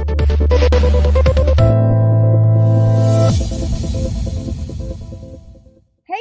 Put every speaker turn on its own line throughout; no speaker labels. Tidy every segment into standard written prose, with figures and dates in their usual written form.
Hey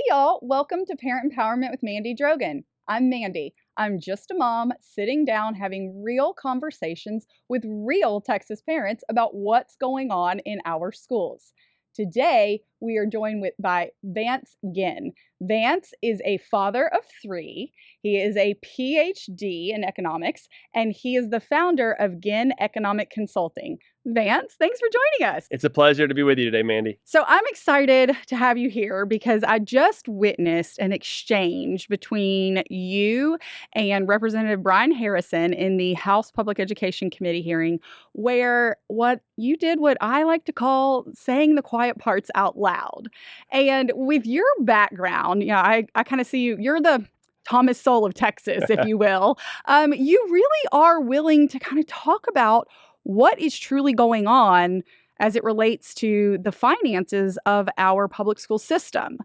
y'all, welcome to Parent Empowerment with Mandy Drogin. I'm Mandy. I'm just a mom sitting down having real conversations with real Texas parents about what's going on in our schools. Today, we are joined by Vance Ginn. Vance is a father of 3. He is a PhD in economics, and he is the founder of Ginn Economic Consulting. Vance, thanks for joining us.
It's a pleasure to be with you today, Mandy.
So I'm excited to have you here because I just witnessed an exchange between you and Representative Brian Harrison in the House Public Education Committee hearing, where what you did what I like to call saying the quiet parts out loud. And with your background, I kind of see you're the Thomas Sowell of Texas, if you will. You really are willing to kind of talk about what is truly going on as it relates to the finances of our public school system.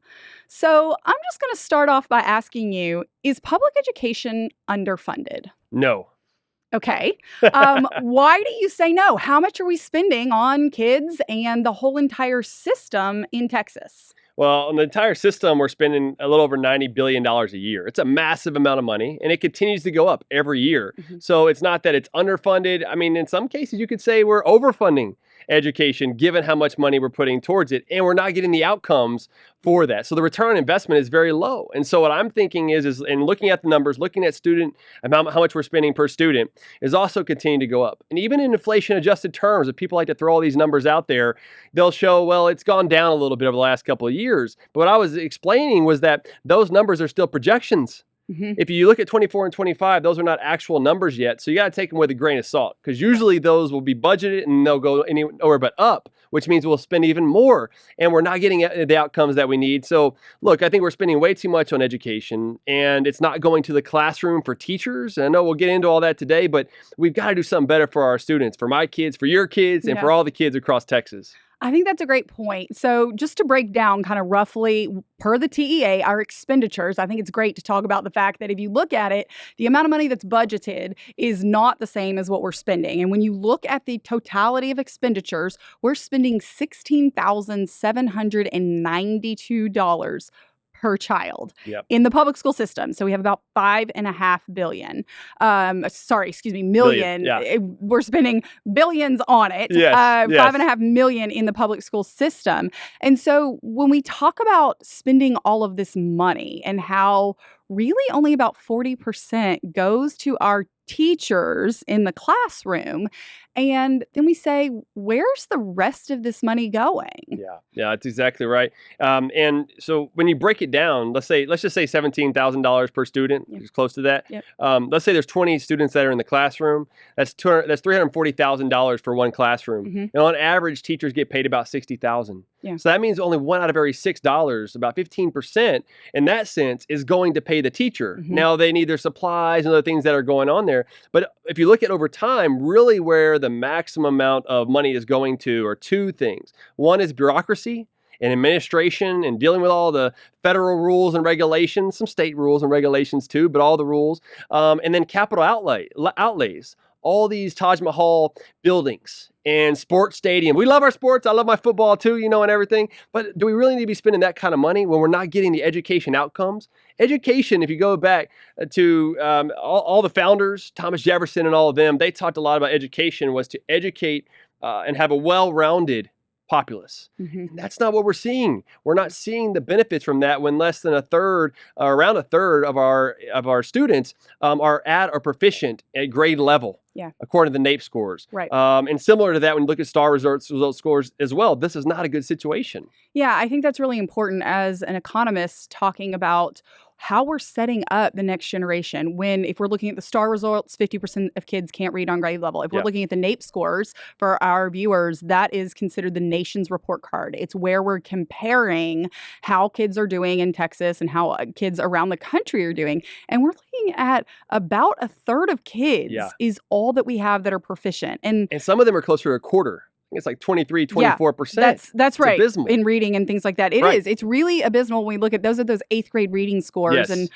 So I'm just going to start off by asking you, is public education underfunded?
No.
Okay. Why do you say no? How much are we spending on kids and the whole entire system in Texas?
Well, on the entire system, we're spending a little over $90 billion a year. It's a massive amount of money, and it continues to go up every year. Mm-hmm. So it's not that it's underfunded. I mean, in some cases, you could say we're overfunding education, given how much money we're putting towards it, and we're not getting the outcomes for that. So the return on investment is very low. And so what I'm thinking is in looking at the numbers, looking at student amount, how much we're spending per student, is also continuing to go up. And even in inflation-adjusted terms, if people like to throw all these numbers out there, they'll show, well, it's gone down a little bit over the last couple of years. But what I was explaining was that those numbers are still projections. Mm-hmm. If you look at 24 and 25, those are not actual numbers yet. So you got to take them with a grain of salt, because usually those will be budgeted and they'll go nowhere but up, which means we'll spend even more and we're not getting the outcomes that we need. So look, I think we're spending way too much on education, and it's not going to the classroom for teachers. And I know we'll get into all that today, but we've got to do something better for our students, for my kids, for your kids, and for all the kids across Texas.
I think that's a great point. So just to break down kind of roughly per the TEA, our expenditures, I think it's great to talk about the fact that if you look at it, the amount of money that's budgeted is not the same as what we're spending. And when you look at the totality of expenditures, we're spending $16,792 per child in the public school system. So we have about $5.5 billion. Million.
Yeah.
We're spending billions on it. $5.5 million in the public school system. And so when we talk about spending all of this money and how really only about 40% goes to our teachers in the classroom, and then we say, where's the rest of this money going?
Yeah, that's exactly right. And so when you break it down, let's just say $17,000 per student, it's close to that. Yep. Let's say there's 20 students that are in the classroom. That's $340,000 for one classroom. Mm-hmm. And on average, teachers get paid about $60,000. Yeah. So that means only one out of every $6, about 15%, in that sense, is going to pay the teacher. Mm-hmm. Now they need their supplies and other things that are going on there. But if you look at over time, really where the maximum amount of money is going to are two things. One is bureaucracy and administration and dealing with all the federal rules and regulations, some state rules and regulations too, but all the rules. And then capital outlays. All these Taj Mahal buildings and sports stadium. We love our sports. I love my football too, and everything. But do we really need to be spending that kind of money when we're not getting the education outcomes? Education, if you go back to all the founders, Thomas Jefferson and all of them, they talked a lot about education was to educate and have a well-rounded populace. Mm-hmm. And that's not what we're seeing. We're not seeing the benefits from that when less than around a third of our students are at or proficient at grade level. Yeah. According to the NAEP scores. Right. And similar to that, when you look at STAR result scores as well, this is not a good situation.
Yeah, I think that's really important as an economist talking about how we're setting up the next generation. If we're looking at the STAR results, 50% of kids can't read on grade level. If we're looking at the NAEP scores for our viewers, that is considered the nation's report card. It's where we're comparing how kids are doing in Texas and how kids around the country are doing. And we're looking at about a third of kids is all that we have that are proficient. And
some of them are closer to a quarter. It's like 23, 24%.
That's right.
Abysmal.
In reading and things like that. It is. It's really abysmal when we look at those 8th grade reading scores. Yes.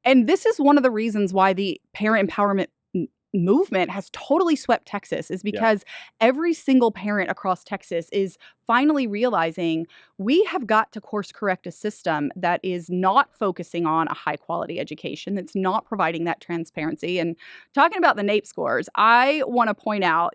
And this is one of the reasons why the parent empowerment movement has totally swept Texas is because every single parent across Texas is finally realizing we have got to course correct a system that is not focusing on a high quality education, that's not providing that transparency. And talking about the NAEP scores, I want to point out,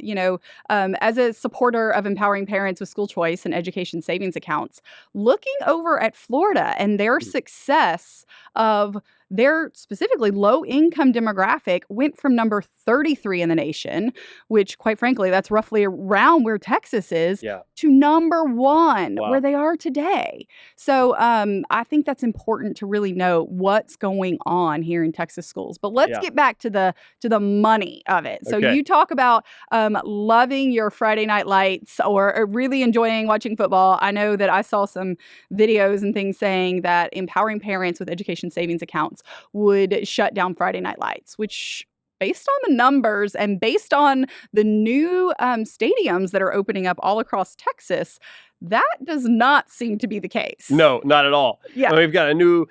as a supporter of empowering parents with school choice and education savings accounts, looking over at Florida and their success of their specifically low-income demographic went from number 33 in the nation, which quite frankly, that's roughly around where Texas is, to number 1 where they are today. So I think that's important to really know what's going on here in Texas schools. But let's get back to the money of it. So you talk about loving your Friday night lights or really enjoying watching football. I know that I saw some videos and things saying that empowering parents with education savings accounts would shut down Friday night lights, which, based on the numbers and based on the new stadiums that are opening up all across Texas, that does not seem to be the case.
No, not at all.
Yeah.
We've got a new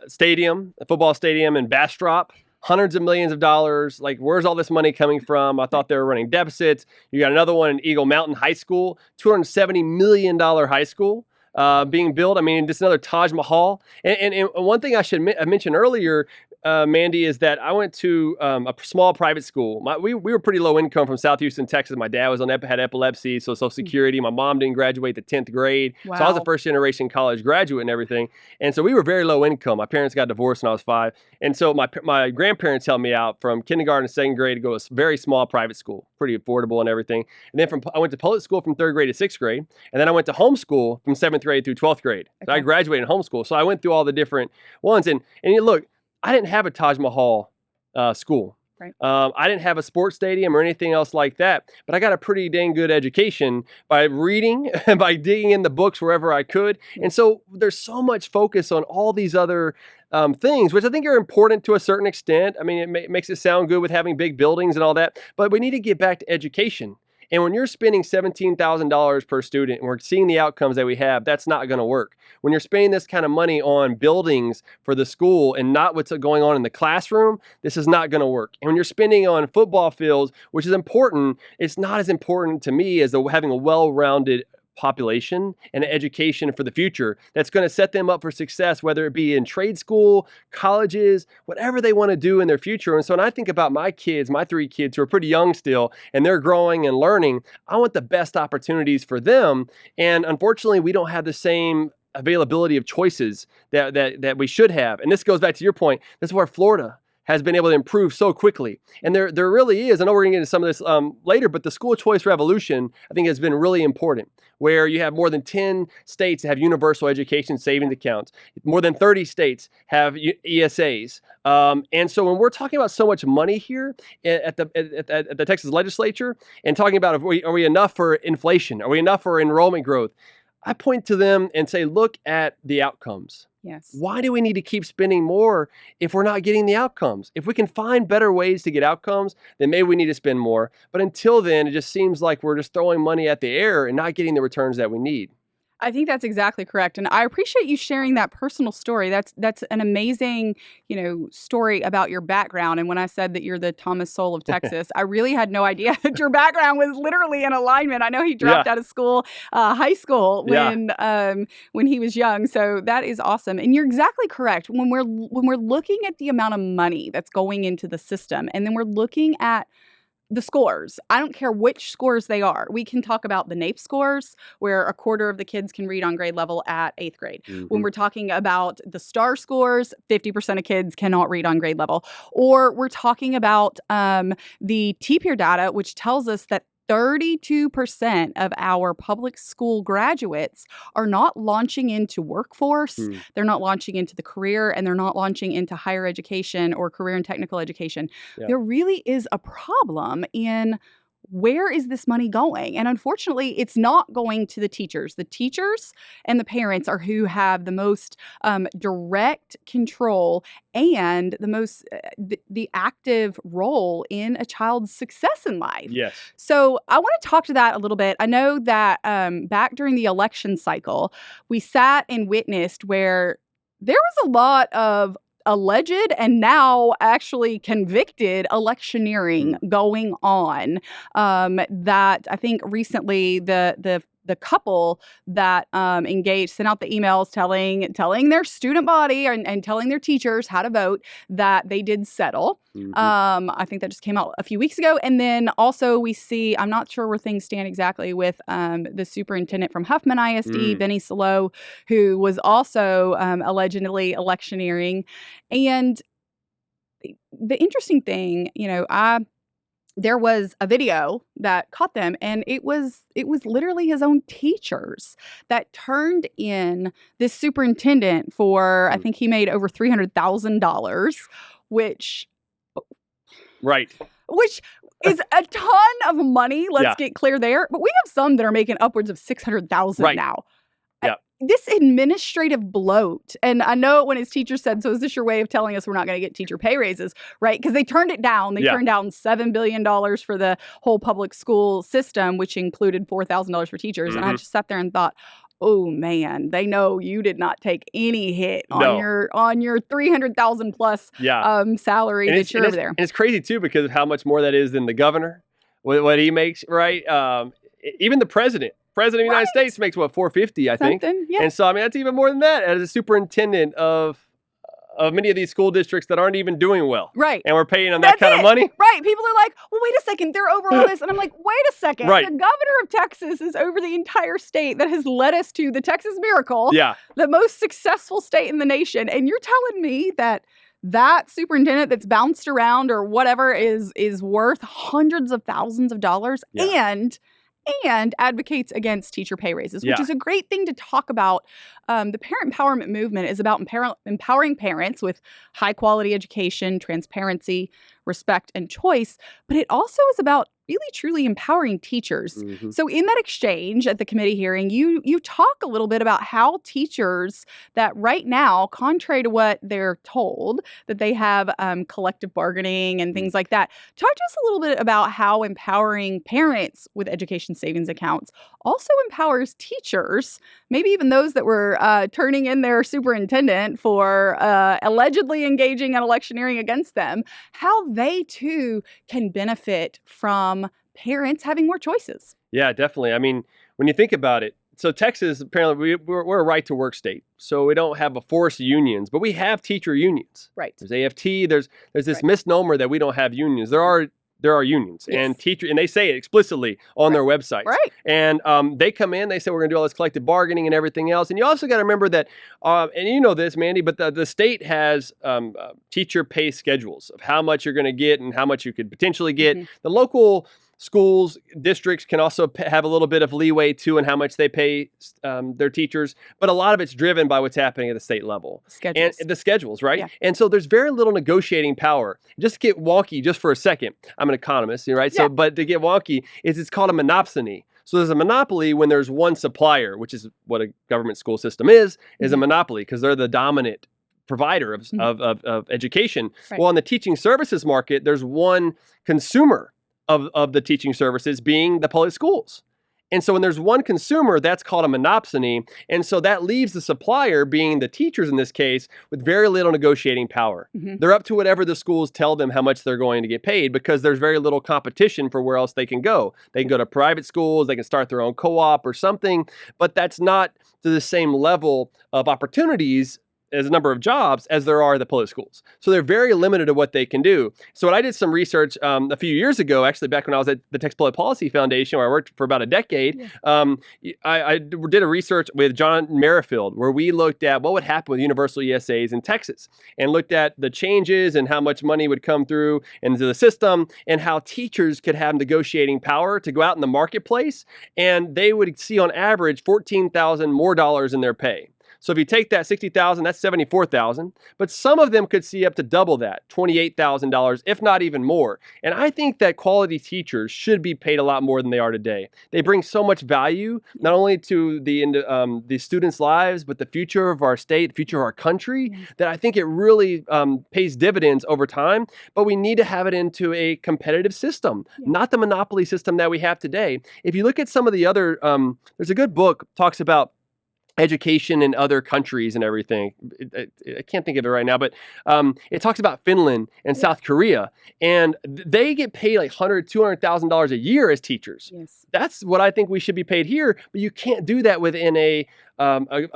stadium, a football stadium in Bastrop. Hundreds of millions of dollars. Like, where's all this money coming from? I thought they were running deficits. You got another one in Eagle Mountain High School, $270 million high school. Being built. I mean, just another Taj Mahal. And one thing I should mention earlier, Mandy, is that I went to a small private school. We were pretty low income from South Houston, Texas. My dad had epilepsy, so Social Security. My mom didn't graduate the 10th grade.
Wow.
So I was a first generation college graduate and everything. And so we were very low income. My parents got divorced when I was 5. And so my grandparents held me out from kindergarten to 2nd grade to go to a very small private school, pretty affordable and everything. And then I went to public school from 3rd grade to 6th grade. And then I went to homeschool from 7th grade through 12th grade. So I graduated in homeschool. So I went through all the different ones. And you look, I didn't have a Taj Mahal school.
Right.
I didn't have a sports stadium or anything else like that, but I got a pretty dang good education by reading and by digging in the books wherever I could. And so there's so much focus on all these other things, which I think are important to a certain extent. I mean, it makes it sound good with having big buildings and all that, but we need to get back to education. And when you're spending $17,000 per student and we're seeing the outcomes that we have, that's not going to work. When you're spending this kind of money on buildings for the school and not what's going on in the classroom, this is not going to work. And when you're spending on football fields, which is important, it's not as important to me as having a well-rounded population and education for the future that's going to set them up for success, whether it be in trade school, colleges, whatever they want to do in their future. And so when I think about my kids, my 3 kids who are pretty young still, and they're growing and learning, I want the best opportunities for them. And unfortunately, we don't have the same availability of choices that we should have. And this goes back to your point. This is where Florida has been able to improve so quickly. And there really is, I know we're going to get into some of this later, but the school choice revolution, I think, has been really important, where you have more than 10 states that have universal education savings accounts. More than 30 states have ESAs. And so when we're talking about so much money here at the Texas legislature and talking about are we enough for inflation? Are we enough for enrollment growth? I point to them and say, look at the outcomes.
Yes.
Why do we need to keep spending more if we're not getting the outcomes? If we can find better ways to get outcomes, then maybe we need to spend more. But until then, it just seems like we're just throwing money at the air and not getting the returns that we need.
I think that's exactly correct. And I appreciate you sharing that personal story. That's an amazing, story about your background. And when I said that you're the Thomas Sowell of Texas, I really had no idea that your background was literally in alignment. I know he dropped out of school, high school when he was young. So that is awesome. And you're exactly correct. When we're looking at the amount of money that's going into the system, and then we're looking at the scores. I don't care which scores they are. We can talk about the NAEP scores, where a quarter of the kids can read on grade level at 8th grade. Mm-hmm. When we're talking about the STAR scores, 50% of kids cannot read on grade level. Or we're talking about the TPER data, which tells us that 32% of our public school graduates are not launching into workforce, they're not launching into the career, and they're not launching into higher education or career and technical education. Yeah. There really is a problem in where is this money going? And unfortunately, it's not going to the teachers. The teachers and the parents are who have the most direct control and the most the active role in a child's success in life.
Yes.
So I want to talk to that a little bit. I know that back during the election cycle, we sat and witnessed where there was a lot of alleged and now actually convicted electioneering going on. That I think recently the couple that engaged sent out the emails telling their student body and telling their teachers how to vote, that they did settle. I think that just came out a few weeks ago. And then also we see, I'm not sure where things stand exactly with the superintendent from Huffman ISD, Benny Salo, who was also allegedly electioneering. And the interesting thing, there was a video that caught them, and it was literally his own teachers that turned in this superintendent for, I think he made over $300,000, which is a ton of money. Let's get clear there. But we have some that are making upwards of $600,000 now. This administrative bloat, and I know when his teacher said, so is this your way of telling us we're not going to get teacher pay raises, right? Because they turned it down. They turned down $7 billion for the whole public school system, which included $4,000 for teachers. And I just sat there and thought, oh man, they know you did not take any hit on your 300,000 plus salary that you're over there.
And it's crazy too, because of how much more that is than the governor, what he makes, right? Even the president of the United States makes what, $450, I think. And so, I mean, that's even more than that as a superintendent of many of these school districts that aren't even doing well. And we're paying them that kind of money.
People are like, well, wait a second, they're over all this. And I'm like, wait a second. The governor of Texas is over the entire state that has led us to the Texas miracle, the most successful state in the nation. And you're telling me that superintendent that's bounced around or whatever is worth hundreds of thousands of dollars and advocates against teacher pay raises, which is a great thing to talk about. The parent empowerment movement is about empowering parents with high quality education, transparency, respect, and choice. But it also is about really truly empowering teachers. So in that exchange at the committee hearing, you talk a little bit about how teachers that right now, contrary to what they're told, that they have collective bargaining and things like that. Talk to us a little bit about how empowering parents with education savings accounts also empowers teachers, maybe even those that were turning in their superintendent for allegedly engaging in electioneering against them, how they too can benefit from parents having more choices.
Yeah, definitely. I mean, when you think about it, so Texas, apparently we're a right to work state. So we don't have a force of unions, but we have teacher unions. There's AFT, there's this misnomer that we don't have unions. There are unions and and they say it explicitly on their website. And they come in, they say, we're going to do all this collective bargaining and everything else. And you also got to remember that, and you know this, Mandy, but the state has teacher pay schedules of how much you're going to get and how much you could potentially get. The local schools, districts can also have a little bit of leeway too in how much they pay their teachers, but a lot of it's driven by what's happening at the state level. And the schedules, right? And so there's very little negotiating power. Just to get wonky just for a second, I'm an economist, right? So, but to get wonky, it's called a monopsony. So there's a monopoly when there's one supplier, which is what a government school system is a monopoly because they're the dominant provider of education. Well, in the teaching services market, there's one consumer of the teaching services being the public schools. And so when there's one consumer, that's called a monopsony. And so that leaves the supplier, being the teachers in this case, with very little negotiating power. They're up to whatever the schools tell them how much they're going to get paid because there's very little competition for where else they can go. They can go to private schools, they can start their own co-op or something, but that's not to the same level of opportunities as a number of jobs as there are the public schools. So they're very limited to what they can do. So when I did some research a few years ago, actually back when I was at the Texas Public Policy Foundation, where I worked for about a decade, I did a research with John Merrifield, where we looked at what would happen with universal ESAs in Texas and looked at the changes and how much money would come through into the system and how teachers could have negotiating power to go out in the marketplace, and they would see on average $14,000 more in their pay. So if you take that $60,000, that's $74,000. But some of them could see up to double that, $28,000, if not even more. And I think that quality teachers should be paid a lot more than they are today. They bring so much value, not only to the students' lives, but the future of our state, the future of our country, that I think it really pays dividends over time. But we need to have it into a competitive system, not the monopoly system that we have today. If you look at some of the other, there's a good book talks about education in other countries and everything. I can't think of it right now, but it talks about Finland and South Korea, and they get paid like $100,000-$200,000 a year as teachers.
Yes.
That's what I think we should be paid here, but you can't do that within a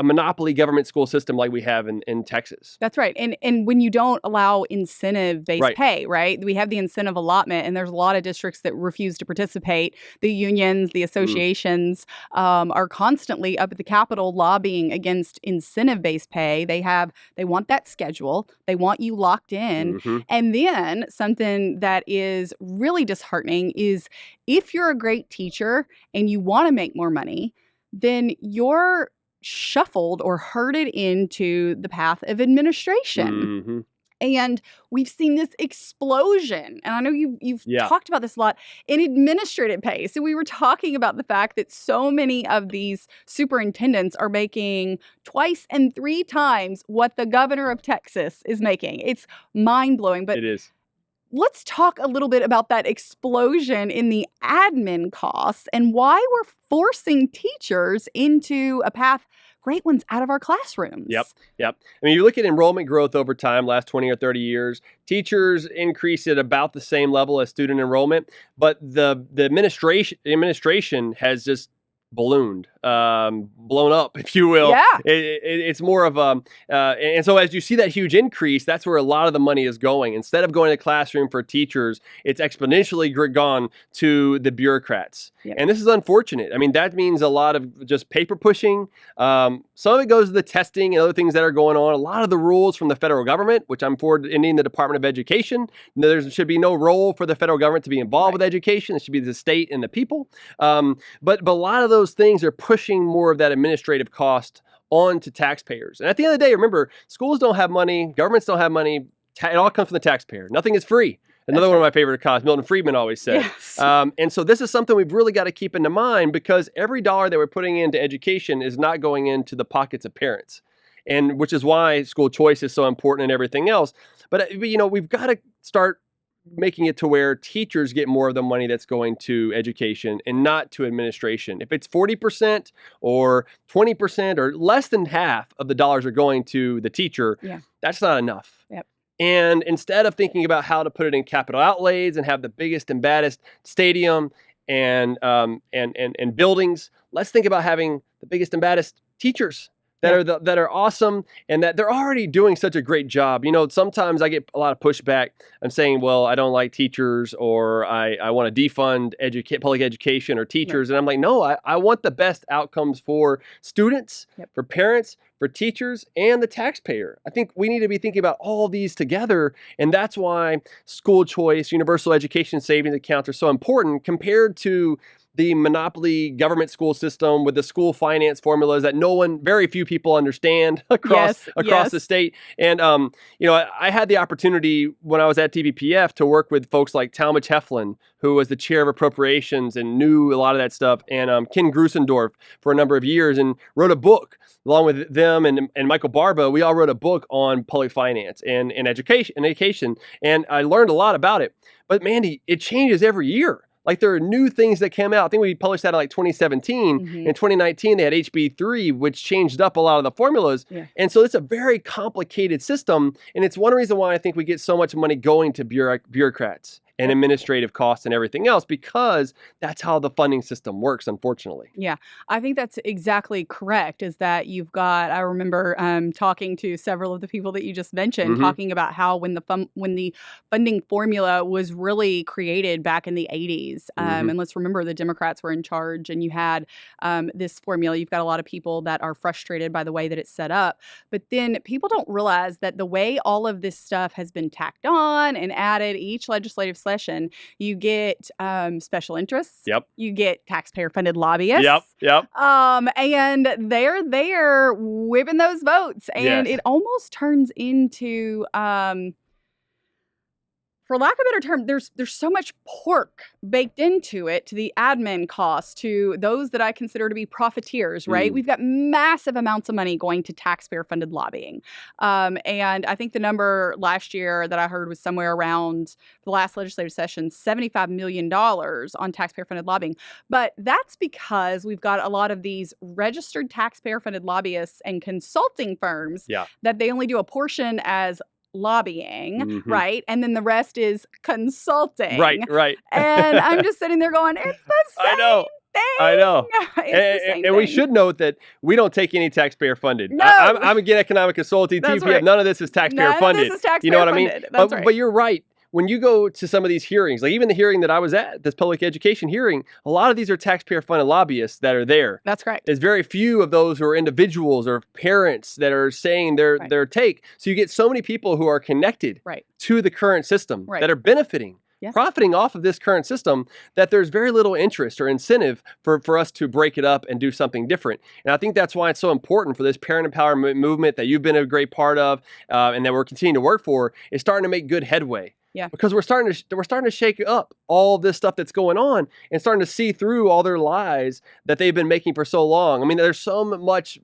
monopoly government school system like we have in Texas.
That's right. And when you don't allow incentive-based pay, right? We have the incentive allotment, and there's a lot of districts that refuse to participate. The unions, the associations are constantly up at the Capitol lobbying against incentive-based pay. They want that schedule. They want you locked in. And then something that is really disheartening is if you're a great teacher and you want to make more money, then you're shuffled or herded into the path of administration. And we've seen this explosion. And I know you've talked about this a lot in administrative pay. So we were talking about the fact that so many of these superintendents are making twice and 3 times what the governor of Texas is making. It's mind-blowing. But
it is.
Let's talk a little bit about that explosion in the admin costs and why we're forcing teachers into a path, great ones, out of our classrooms.
Yep. I mean, you look at enrollment growth over time, last 20 or 30 years, teachers increase at about the same level as student enrollment, but the administration has just ballooned, blown up, if you will. It's more of and so as you see that huge increase, that's where a lot of the money is going. Instead of going to the classroom for teachers, it's exponentially gone to the bureaucrats. And this is unfortunate. I mean, that means a lot of just paper pushing. Some of it goes to the testing and other things that are going on. A lot of the rules from the federal government, which I'm for ending the Department of Education. There should be no role for the federal government to be involved with education. It should be the state and the people. But a lot of those things are pushing more of that administrative cost on to taxpayers. And at the end of the day, remember, schools don't have money, governments don't have money. It all comes from the taxpayer. Nothing is free. Another one of my favorite economists, Milton Friedman, always said. And so this is something we've really got to keep into mind, because every dollar that we're putting into education is not going into the pockets of parents, and which is why school choice is so important and everything else. But you know, we've got to start making it to where teachers get more of the money that's going to education and not to administration. If it's 40% or 20% or less than half of the dollars are going to the teacher, that's not enough. And instead of thinking about how to put it in capital outlays and have the biggest and baddest stadium and buildings, let's think about having the biggest and baddest teachers that are awesome, and that they're already doing such a great job. You know, sometimes I get a lot of pushback. I'm saying, well, I don't like teachers, or I want to defund public education or teachers. And I'm like, no, I want the best outcomes for students, for parents, for teachers, and the taxpayer. I think we need to be thinking about all these together, and that's why school choice, universal education savings accounts are so important compared to the monopoly government school system with the school finance formulas that very few people understand across the state. And, you know, I had the opportunity when I was at TVPF to work with folks like Talmadge Heflin, who was the chair of appropriations and knew a lot of that stuff, and Ken Grusendorf for a number of years, and wrote a book along with them and Michael Barba. We all wrote a book on public finance and education. And I learned a lot about it. But Mandy, it changes every year. Like, there are new things that came out. I think we published that in like 2017. In 2019, they had HB3, which changed up a lot of the formulas. And so it's a very complicated system. And it's one reason why I think we get so much money going to bureaucrats and administrative costs and everything else, because that's how the funding system works, unfortunately.
Yeah, I think that's exactly correct, is that you've got, I remember talking to several of the people that you just mentioned, talking about how when the funding formula was really created back in the 80s, and let's remember the Democrats were in charge, and you had this formula. You've got a lot of people that are frustrated by the way that it's set up, but then people don't realize that the way all of this stuff has been tacked on and added each legislative session, you get special interests. You get taxpayer-funded lobbyists. And they're there whipping those votes, and it almost turns into for lack of a better term, there's so much pork baked into it, to the admin costs, to those that I consider to be profiteers, right? We've got massive amounts of money going to taxpayer-funded lobbying. And I think the number last year that I heard was somewhere around the last legislative session, $75 million on taxpayer-funded lobbying. But that's because we've got a lot of these registered taxpayer-funded lobbyists and consulting firms that they only do a portion as lobbying, right? And then the rest is consulting.
Right.
And I'm just sitting there going, it's the same thing.
I know.
And
we should note that we don't take any taxpayer funded.
No.
I'm a Ginn Economic Consulting, TPF.
Right.
None of this is taxpayer funded.
None of this is taxpayer
you know what
funded.
I mean?
That's right.
But you're right. When you go to some of these hearings, like even the hearing that I was at, this public education hearing, a lot of these are taxpayer-funded lobbyists that are there.
That's correct.
There's very few of those who are individuals or parents that are saying their take. So you get so many people who are connected to the current system that are benefiting, profiting off of this current system, that there's very little interest or incentive for us to break it up and do something different. And I think that's why it's so important for this parent empowerment movement that you've been a great part of and that we're continuing to work for, is starting to make good headway.
Yeah.
Because we're starting to shake up all this stuff that's going on and starting to see through all their lies that they've been making for so long. I mean, there's so much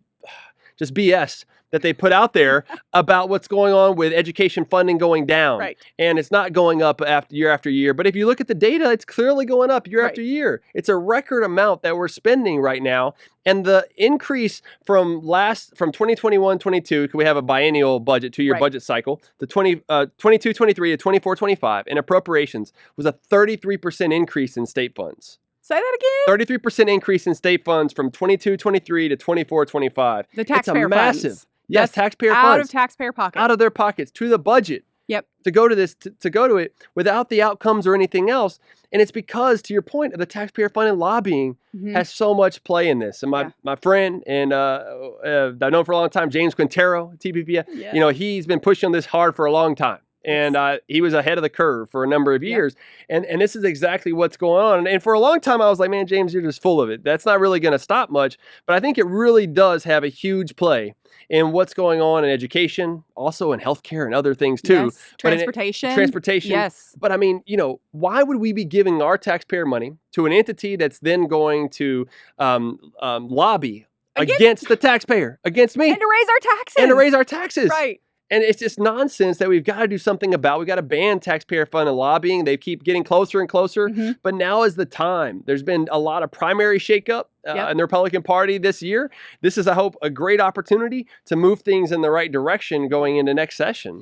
just BS that they put out there about what's going on with education funding going down.
Right.
And it's not going up year after year. But if you look at the data, it's clearly going up year after year. It's a record amount that we're spending right now. And the increase from 2021-22, because we have a biennial budget, 2-year budget cycle, the 22-23 to 24-25 in appropriations was a 33% increase in state funds.
Say that again?
33% increase in state funds from 22-23 to 24-25.
The taxpayer
it's a massive
funds.
Yes, taxpayer funds.
Out of taxpayer pockets.
Out of their pockets to the budget.
Yep.
To go to this, to go to it without the outcomes or anything else. And it's because, to your point, of the taxpayer-funded lobbying has so much play in this. And my friend, and I've known for a long time, James Quintero, TPPF, you know, he's been pushing this hard for a long time. And he was ahead of the curve for a number of years. And this is exactly what's going on. And for a long time, I was like, man, James, you're just full of it. That's not really going to stop much. But I think it really does have a huge play in what's going on in education, also in healthcare and other things too.
Yes. Transportation.
Transportation.
Yes.
But I mean, you know, why would we be giving our taxpayer money to an entity that's then going to lobby against the taxpayer, against me?
And to raise our taxes.
And to raise our taxes.
Right.
And it's just nonsense that we've got to do something about. We've got to ban taxpayer-funded lobbying. They keep getting closer and closer. But now is the time. There's been a lot of primary shakeup in the Republican Party this year. This is, I hope, a great opportunity to move things in the right direction going into next session.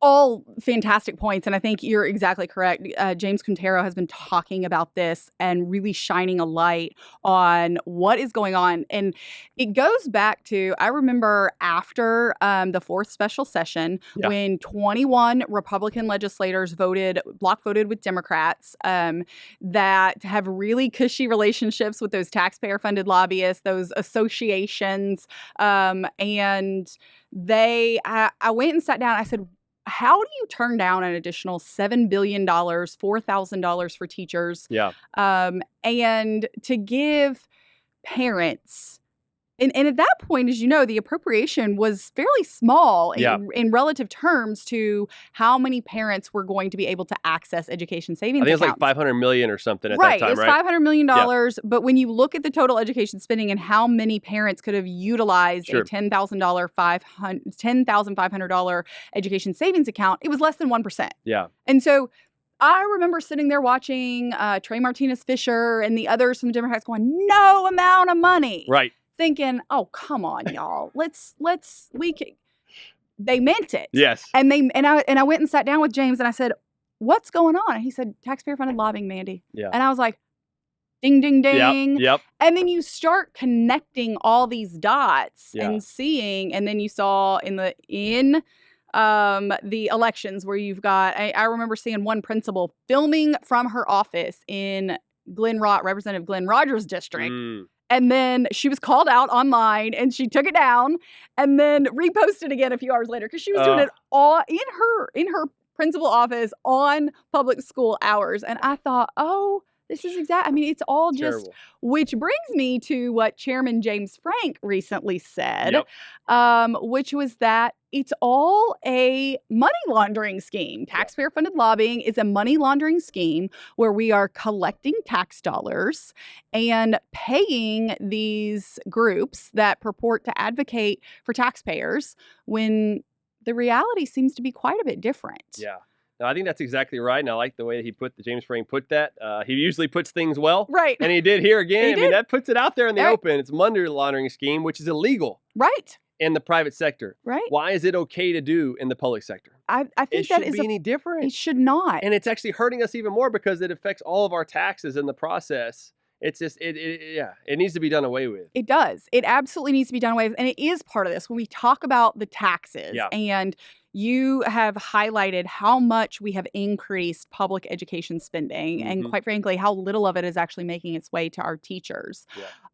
All fantastic points. And I think you're exactly correct. James Quintero has been talking about this and really shining a light on what is going on. And it goes back to, I remember after the fourth special session, when 21 Republican legislators block voted with Democrats that have really cushy relationships with those taxpayer-funded lobbyists, those associations. And I went and sat down. I said, how do you turn down an additional $7 billion, $4,000 for teachers? And to give parents, and at that point, as you know, the appropriation was fairly small in relative terms to how many parents were going to be able to access education savings accounts.
I think it's like $500 million or something at
that
time,
right? It's $500 million. But when you look at the total education spending and how many parents could have utilized a $10,500 education savings account, it was less than 1%. And so I remember sitting there watching Trey Martinez Fisher and the others from the Democrats going, no amount of money. Thinking, oh, come on, y'all. They meant it.
Yes.
And I went and sat down with James and I said, what's going on? And he said, taxpayer-funded lobbying, Mandy. And I was like, ding, ding, ding. And then you start connecting all these dots and seeing, and then you saw in the elections where you've got, I remember seeing one principal filming from her office in Representative Glenn Rogers' district. And then she was called out online and she took it down and then reposted again a few hours later because she was doing it all in her principal office on public school hours. And I thought, oh This is exact. I mean, it's all just,
Terrible.
which brings me to what Chairman James Frank recently said,
Yep.
which was that it's all a money laundering scheme. Taxpayer funded lobbying is a money laundering scheme where we are collecting tax dollars and paying these groups that purport to advocate for taxpayers when the reality seems to be quite a bit different.
Yeah. No, I think that's exactly right, and I like the way that James Frank put that. He usually puts things well,
Right.
and he did here again.
He
I mean,
did.
that puts it out there in the
Right.
open. It's a money laundering scheme, which is illegal
Right.
in the private sector.
Right.
Why is it okay to do in the public sector?
I think
It
that
shouldn't
is
be any different.
It should not.
And it's actually hurting us even more because it affects all of our taxes in the process. It's just, it needs to be done away with.
It does. It absolutely needs to be done away with. And it is part of this. When we talk about the taxes,
Yeah.
and you have highlighted how much we have increased public education spending, and quite frankly, how little of it is actually making its way to our teachers.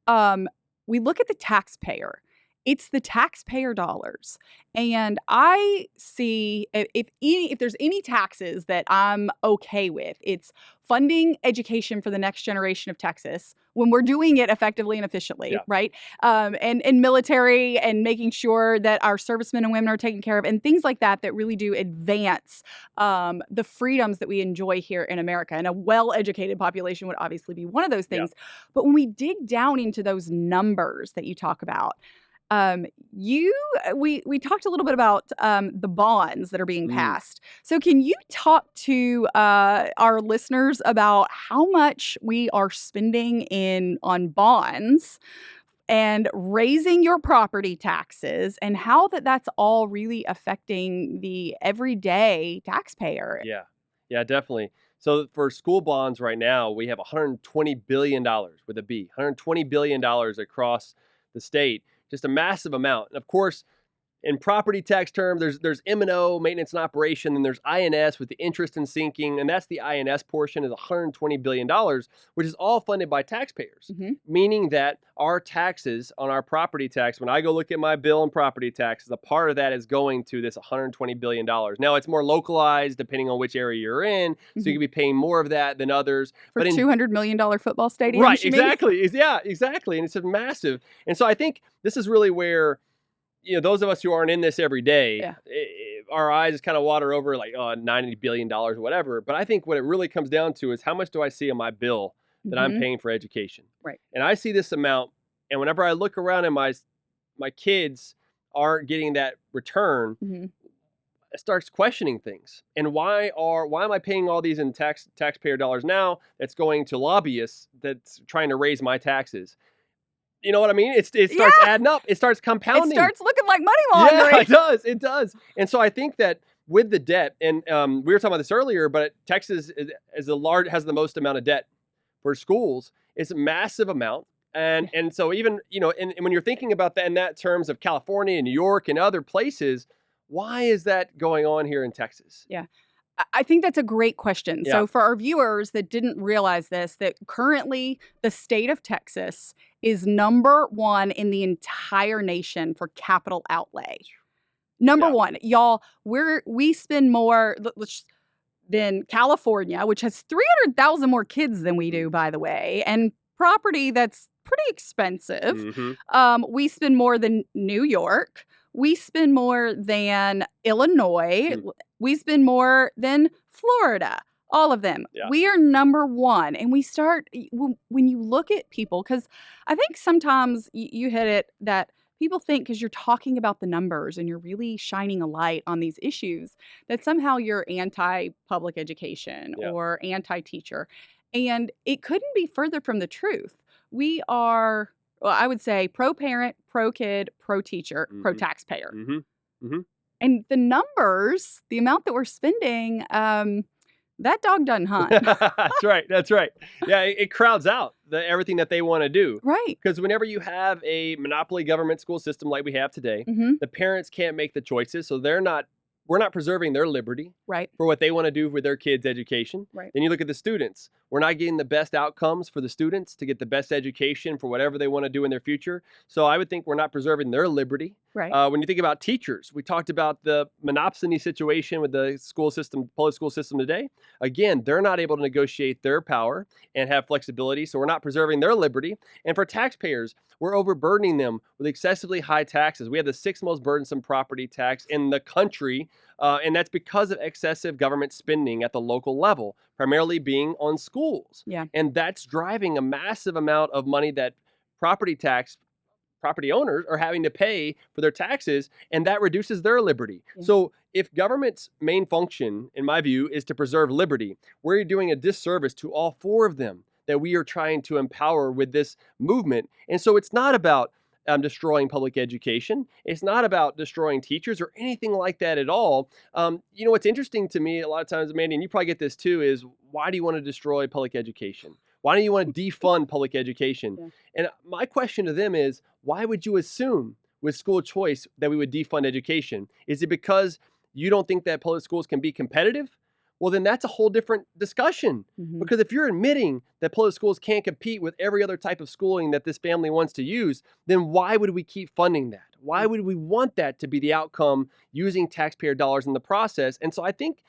Yeah.
We look at the taxpayer. It's the taxpayer dollars. And I see if there's any taxes that I'm okay with, it's funding education for the next generation of Texas when we're doing it effectively and efficiently, right? And military, and making sure that our servicemen and women are taken care of, and things like that that really do advance the freedoms that we enjoy here in America. And a well-educated population would obviously be one of those things. But when we dig down into those numbers that you talk about, we talked a little bit about the bonds that are being passed. So can you talk to our listeners about how much we are spending on bonds and raising your property taxes, and how that's all really affecting the everyday taxpayer?
Yeah, definitely. So for school bonds right now, we have $120 billion with a B, $120 billion across the state. Just a massive amount. And of course, in property tax terms, there's M&O, maintenance and operation, and there's INS with the interest and sinking, and that's the INS portion is $120 billion, which is all funded by taxpayers, meaning that our taxes on our property tax, when I go look at my bill and property taxes, a part of that is going to this $120 billion. Now, it's more localized depending on which area you're in, so you could be paying more of that than others.
For $200 million football stadium,
right, exactly. Yeah, exactly, and it's a massive. And so I think this is really where, those of us who aren't in this every day, our eyes kind of water over like, $90 billion or whatever. But I think what it really comes down to is how much do I see on my bill that I'm paying for education?
Right.
And I see this amount, and whenever I look around and my kids aren't getting that return, it starts questioning things. And why am I paying all these in taxpayer dollars now that's going to lobbyists that's trying to raise my taxes? You know what I mean? It starts adding up. It starts compounding.
It starts looking like money laundering.
Yeah, it does. And so I think that with the debt, and we were talking about this earlier, but Texas has the most amount of debt for schools. It's a massive amount. And so even, and when you're thinking about that in that terms of California and New York and other places, why is that going on here in Texas?
Yeah. I think that's a great question. So for our viewers that didn't realize this, that currently the state of Texas is number one in the entire nation for capital outlay. Number one, y'all, we spend more than California, which has 300,000 more kids than we do, by the way, and property that's pretty expensive. We spend more than New York. We spend more than Illinois. We spend more than Florida. All of them. We are number one. And we start, when you look at people, because I think sometimes you hit it, that people think because you're talking about the numbers and you're really shining a light on these issues, that somehow you're anti-public education or anti-teacher. And it couldn't be further from the truth. We are, well, I would say pro-parent, pro-kid, pro-teacher, pro-taxpayer. And the numbers, the amount that we're spending, that dog doesn't hunt.
That's right. Yeah, it crowds out everything that they want to do.
Right.
Because whenever you have a monopoly government school system like we have today, the parents can't make the choices, so we're we're not preserving their liberty for what they want to do with their kids' education. Then you look at the students. We're not getting the best outcomes for the students to get the best education for whatever they want to do in their future. So I would think we're not preserving their liberty. When you think about teachers, we talked about the monopsony situation with the school system, public school system today. Again, they're not able to negotiate their power and have flexibility, so we're not preserving their liberty. And for taxpayers, we're overburdening them with excessively high taxes. We have the 6th most burdensome property tax in the country, and that's because of excessive government spending at the local level, primarily being on schools. And that's driving a massive amount of money that property owners are having to pay for their taxes, and that reduces their liberty. So if government's main function, in my view, is to preserve liberty, we're doing a disservice to all 4 of them that we are trying to empower with this movement. And so it's not about destroying public education. It's not about destroying teachers or anything like that at all. You know, what's interesting to me a lot of times, Mandy, and you probably get this too, is why do you want to destroy public education? Why do you want to defund public education? And my question to them is, why would you assume with school choice that we would defund education? Is it because you don't think that public schools can be competitive? Well, then that's a whole different discussion. Because if you're admitting that public schools can't compete with every other type of schooling that this family wants to use, then why would we keep funding that? Why would we want that to be the outcome using taxpayer dollars in the process? And so I think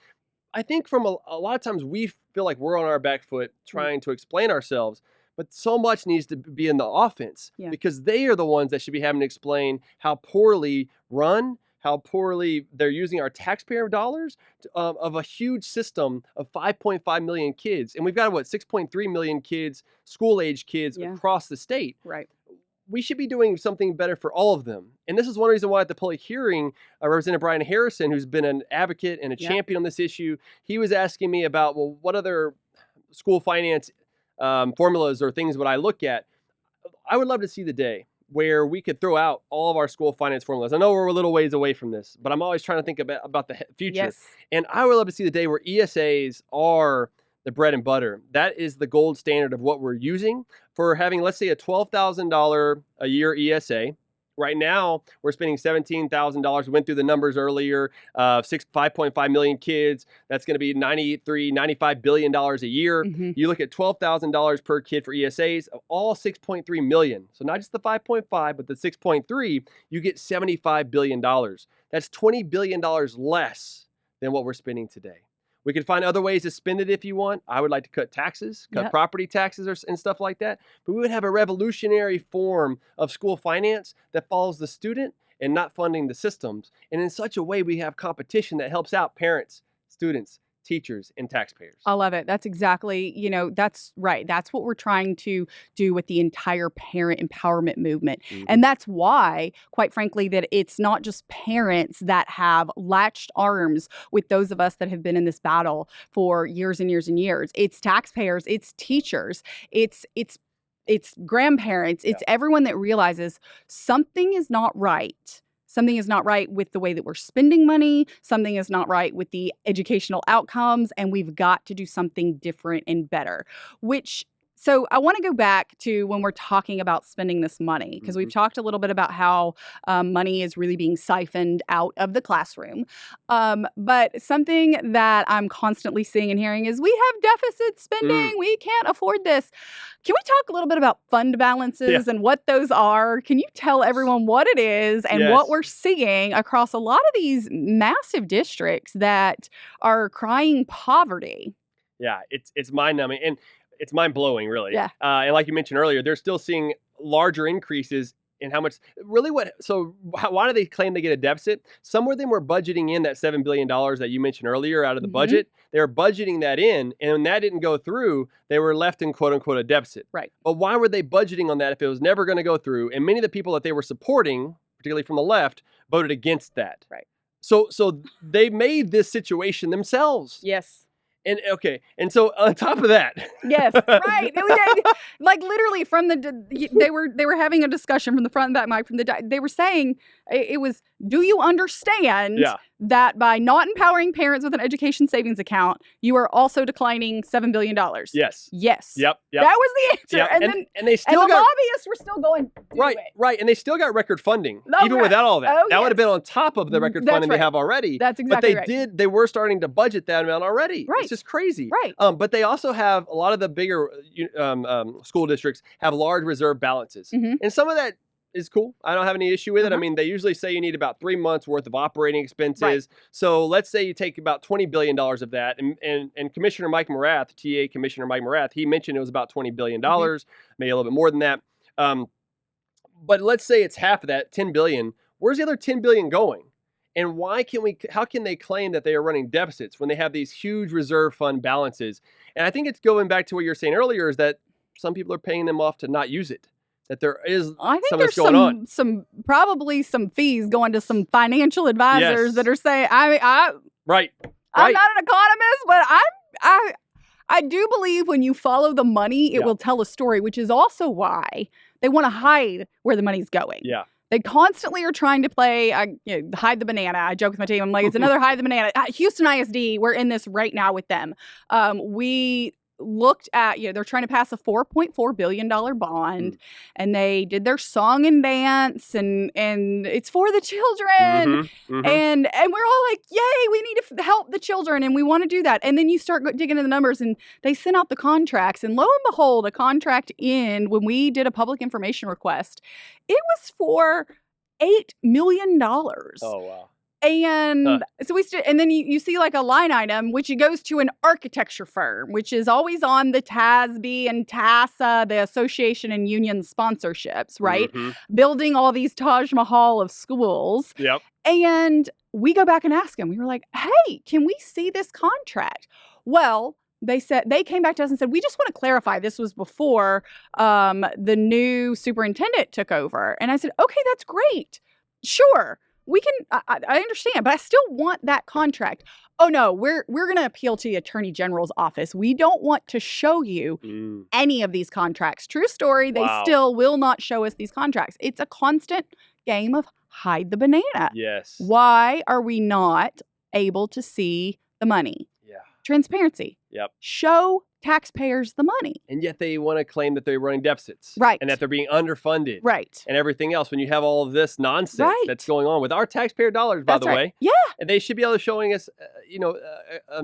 from a lot of times we feel like we're on our back foot trying to explain ourselves, but so much needs to be in the offense because they are the ones that should be having to explain how poorly run, how poorly they're using our taxpayer dollars of a huge system of 5.5 million kids. And we've got, 6.3 million kids, school-age kids across the state. We should be doing something better for all of them. And this is one reason why at the public hearing, Representative Brian Harrison, who's been an advocate and a champion on this issue, he was asking me about, well, what other school finance formulas or things would I look at? I would love to see the day where we could throw out all of our school finance formulas. I know we're a little ways away from this, but I'm always trying to think about the future. And I would love to see the day where ESAs are the bread and butter. That is the gold standard of what we're using for having, let's say, a $12,000 a year ESA. Right now, we're spending $17,000. We went through the numbers earlier. 5.5 million kids. That's going to be $95 billion a year. You look at $12,000 per kid for ESAs of all 6.3 million. So not just the 5.5, but the 6.3, you get $75 billion. That's $20 billion less than what we're spending today. We could find other ways to spend it if you want. I would like to cut taxes, cut property taxes and stuff like that. But we would have a revolutionary form of school finance that follows the student and not funding the systems. And in such a way, we have competition that helps out parents, students, teachers, and taxpayers.
I love it. That's exactly, that's right. That's what we're trying to do with the entire parent empowerment movement. And that's why, quite frankly, that it's not just parents that have latched arms with those of us that have been in this battle for years and years and years. It's taxpayers, it's teachers, it's grandparents, it's everyone that realizes something is not right. Something is not right with the way that we're spending money. Something is not right with the educational outcomes. And we've got to do something different and better. So I want to go back to when we're talking about spending this money, because we've talked a little bit about how money is really being siphoned out of the classroom. But something that I'm constantly seeing and hearing is we have deficit spending. We can't afford this. Can we talk a little bit about fund balances and what those are? Can you tell everyone what it is and what we're seeing across a lot of these massive districts that are crying poverty?
Yeah, it's mind-numbing. And it's mind-blowing, really.
And
like you mentioned earlier, they're still seeing larger increases in how much, why do they claim they get a deficit? Some of them were budgeting in that $7 billion that you mentioned earlier out of the budget. They were budgeting that in, and when that didn't go through, they were left in quote-unquote a deficit. But why were they budgeting on that if it was never going to go through? And many of the people that they were supporting, particularly from the left, voted against that. So they made this situation themselves. And so on top of that,
right. Like literally from they were having a discussion from the front and back mic they were saying it was, do you understand that by not empowering parents with an education savings account, you are also declining $7 billion.
Yes.
Yes.
Yep.
That was the answer.
Yep.
And
they still
the
got
lobbyists were still going,
right,
it.
right. And they still got record funding,
Oh,
even
right.
without all that.
Oh,
that
yes.
would have been on top of the record
That's
funding
right.
they have already.
That's exactly
but
right.
they were starting to budget that amount already.
Right.
It's just crazy.
Right.
But they also have a lot of the bigger school districts have large reserve balances.
Mm-hmm.
And some of that is cool. I don't have any issue with it.
Uh-huh.
I mean, they usually say you need about 3 months worth of operating expenses.
Right.
So let's say you take about $20 billion of that. And Commissioner Mike Morath, TA Commissioner Mike Morath, he mentioned it was about $20 billion, maybe a little bit more than that. But let's say it's half of that, $10 billion. Where's the other $10 billion going? And how can they claim that they are running deficits when they have these huge reserve fund balances? And I think it's going back to what you were saying earlier, is that some people are paying them off to not use it. That there is some of this going on.
Probably some fees going to some financial advisors that are saying, I'm
right.
not an economist, but I do believe when you follow the money, it will tell a story, which is also why they want to hide where the money's going.
Yeah.
They constantly are trying to play hide the banana. I joke with my team. I'm like, it's another hide the banana. Houston ISD, we're in this right now with them. We looked at, they're trying to pass a $4.4 billion bond, and they did their song and dance, and it's for the children. And we're all like, yay, we need to help the children, and we want to do that. And then you start digging into the numbers, and they sent out the contracts, and lo and behold, a contract when we did a public information request, it was for $8 million. Oh,
wow.
And so and then you see like a line item, which it goes to an architecture firm, which is always on the TASB and TASA, the association and union sponsorships, right? Building all these Taj Mahal of schools.
Yep.
And we go back and ask them, we were like, hey, can we see this contract? Well, they came back to us and said, we just want to clarify, this was before the new superintendent took over. And I said, okay, that's great. Sure. We can, I understand, but I still want that contract. Oh no, we're going to appeal to the Attorney General's office. We don't want to show you any of these contracts. True story. They still will not show us these contracts. It's a constant game of hide the banana.
Yes.
Why are we not able to see the money?
Yeah.
Transparency.
Yep.
Show taxpayers the money.
And yet they want to claim that they're running deficits.
Right.
And that they're being underfunded.
Right.
And everything else when you have all of this nonsense that's going on with our taxpayer dollars, by the way.
Yeah.
And they should be able to showing us,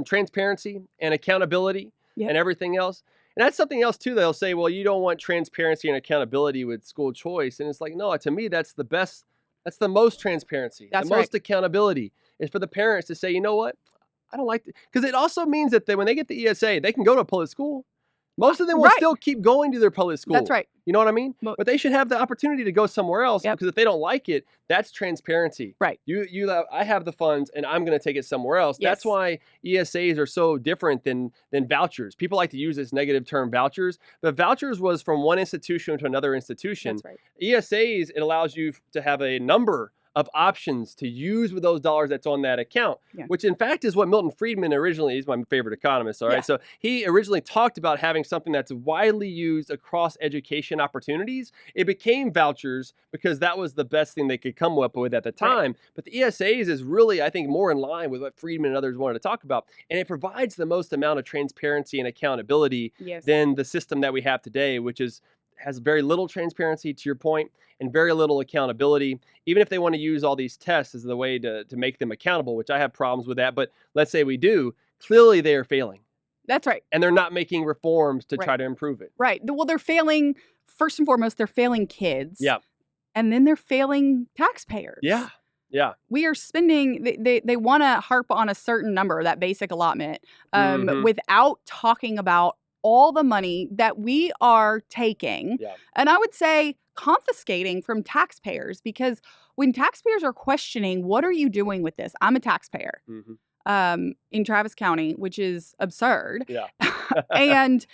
transparency and accountability and everything else. And that's something else too. They'll say, well, you don't want transparency and accountability with school choice. And it's like, no, to me, that's the best. That's the most transparency.
That's
the most accountability is for the parents to say, you know what? I don't like it. Because it also means that when they get the ESA, they can go to a public school. Most of them will still keep going to their public school.
That's right.
You know what I mean? But they should have the opportunity to go somewhere else because if they don't like it, that's transparency.
Right.
I have the funds and I'm going to take it somewhere else. Yes. That's why ESAs are so different than vouchers. People like to use this negative term vouchers, but vouchers was from one institution to another institution.
That's right.
ESAs, it allows you to have a number of options to use with those dollars that's on that account, which in fact is what Milton Friedman originally, he's my favorite economist, all right? So he originally talked about having something that's widely used across education opportunities. It became vouchers because that was the best thing they could come up with at the time. But the ESAs is really, I think, more in line with what Friedman and others wanted to talk about. And it provides the most amount of transparency and accountability than the system that we have today, which has very little transparency, to your point, and very little accountability. Even if they want to use all these tests as the way to make them accountable, which I have problems with that, but let's say we do, clearly they are failing.
That's right.
And they're not making reforms to try to improve it.
Right. Well, they're failing, first and foremost, they're failing kids.
Yeah.
And then they're failing taxpayers.
Yeah. Yeah.
We are spending, they want to harp on a certain number, that basic allotment, without talking about all the money that we are taking, and I would say confiscating from taxpayers, because when taxpayers are questioning, what are you doing with this? I'm a taxpayer in Travis County, which is absurd. Yeah. and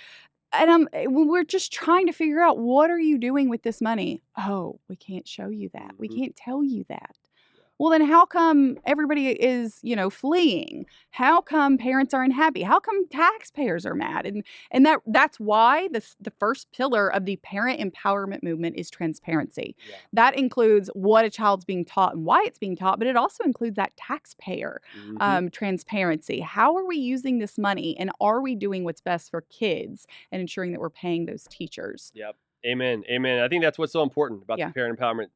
we're just trying to figure out, what are you doing with this money? Oh, we can't show you that. We can't tell you that. Well, then how come everybody is, fleeing? How come parents are unhappy? How come taxpayers are mad? And that's why the first pillar of the parent empowerment movement is transparency.
Yeah.
That includes what a child's being taught and why it's being taught, but it also includes that taxpayer transparency. How are we using this money, and are we doing what's best for kids and ensuring that we're paying those teachers?
Yep. Amen. Amen. I think that's what's so important about the parent empowerment.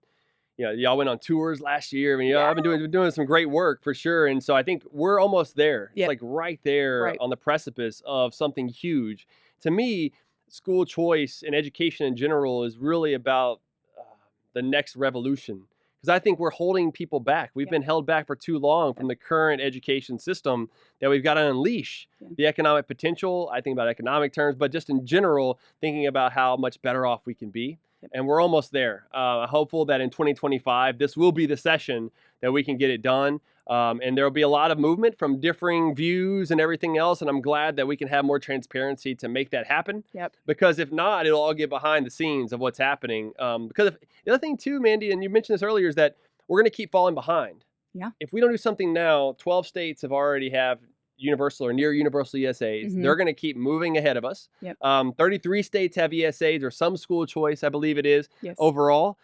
Y'all went on tours last year. I mean, I've been doing some great work for sure. And so I think we're almost there. It's like right there on the precipice of something huge. To me, school choice and education in general is really about the next revolution. Because I think we're holding people back. We've been held back for too long from the current education system that we've got to unleash the economic potential. I think about economic terms, but just in general, thinking about how much better off we can be. And we're almost there. Hopeful that in 2025, this will be the session that we can get it done. And there will be a lot of movement from differing views and everything else. And I'm glad that we can have more transparency to make that happen. Because if not, it'll all get behind the scenes of what's happening. Because the other thing too, Mandy, and you mentioned this earlier, is that we're going to keep falling behind. If we don't do something now, 12 states have already have universal or near universal ESAs. They're going to keep moving ahead of us. 33 states have ESAs or some school choice, I believe it is, overall.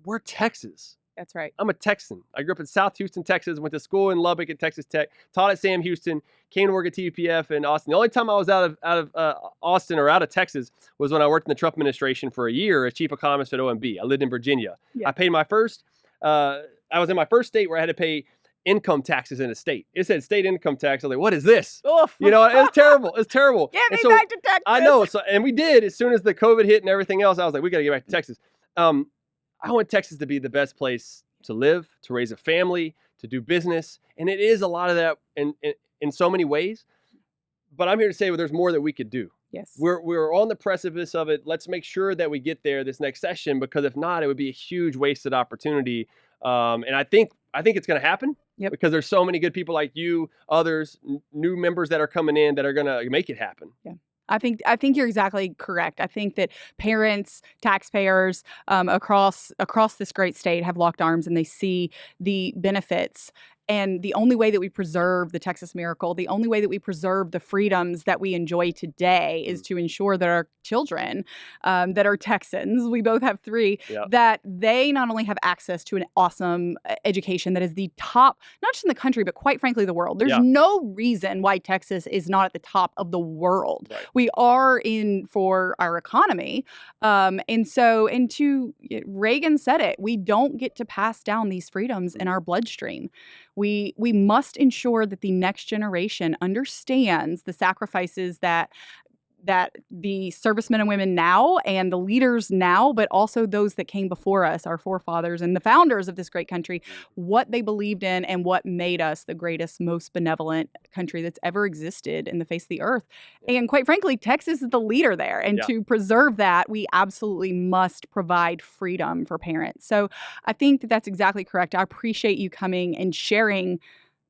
We're Texas.
That's right.
I'm a Texan. I grew up in South Houston, Texas, went to school in Lubbock at Texas Tech, taught at Sam Houston, came to work at TPF in Austin. The only time I was out of Austin or out of Texas was when I worked in the Trump administration for a year as chief economist at OMB. I lived in Virginia. I paid my first, I was in my first state where I had to pay income taxes in a state. It said state income tax. I was like, what is this?
Oof.
It's terrible. It's terrible.
Get me back to Texas.
I know. So, and we did. As soon as the COVID hit and everything else, I was like, we got to get back to Texas. I want Texas to be the best place to live, to raise a family, to do business. And it is a lot of that in so many ways. But I'm here to say there's more that we could do.
Yes.
We're on the precipice of it. Let's make sure that we get there this next session, because if not, it would be a huge wasted opportunity. And I think it's going to happen because there's so many good people like you, others, new members that are coming in that are going to make it happen.
Yeah. I think you're exactly correct. I think that parents, taxpayers across this great state have locked arms, and they see the benefits. And the only way that we preserve the Texas miracle, the only way that we preserve the freedoms that we enjoy today is to ensure that our children that are Texans, we both have 3, that they not only have access to an awesome education that is the top, not just in the country, but quite frankly, the world. There's no reason why Texas is not at the top of the world. We are in for our economy. And to Reagan said it, we don't get to pass down these freedoms in our bloodstream. We must ensure that the next generation understands the sacrifices that the servicemen and women now and the leaders now, but also those that came before us, our forefathers and the founders of this great country, what they believed in and what made us the greatest, most benevolent country that's ever existed in the face of the earth. And quite frankly, Texas is the leader there. And to preserve that, we absolutely must provide freedom for parents. So I think that that's exactly correct. I appreciate you coming and sharing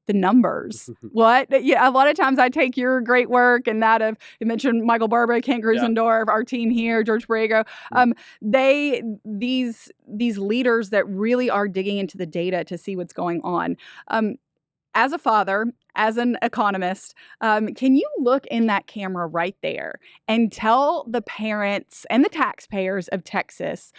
the numbers. A lot of times I take your great work and that of, you mentioned Michael Barba, Kent Grusendorf, our team here, George Borrego. These leaders that really are digging into the data to see what's going on. As a father, as an economist, can you look in that camera right there and tell the parents and the taxpayers of Texas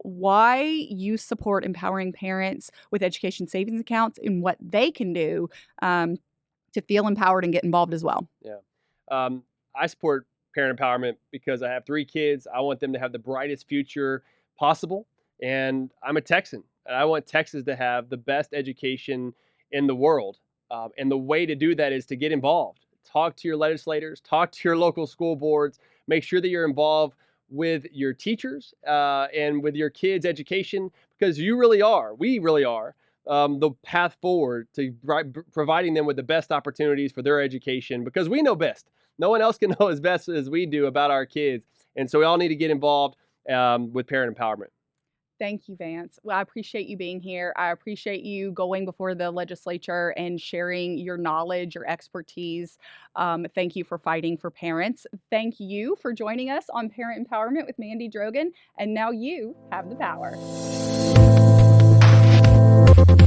why you support empowering parents with education savings accounts and what they can do to feel empowered and get involved as well?
I support parent empowerment because I have 3 kids. I want them to have the brightest future possible. And I'm a Texan. And I want Texas to have the best education in the world. And the way to do that is to get involved. Talk to your legislators, talk to your local school boards, make sure that you're involved with your teachers and with your kids' education, because we really are the path forward to providing them with the best opportunities for their education, because we know best. No one else can know as best as we do about our kids. And so we all need to get involved with parent empowerment.
Thank you, Vance. Well, I appreciate you being here. I appreciate you going before the legislature and sharing your knowledge, your expertise. Thank you for fighting for parents. Thank you for joining us on Parent Empowerment with Mandy Drogin. And now you have the power. you.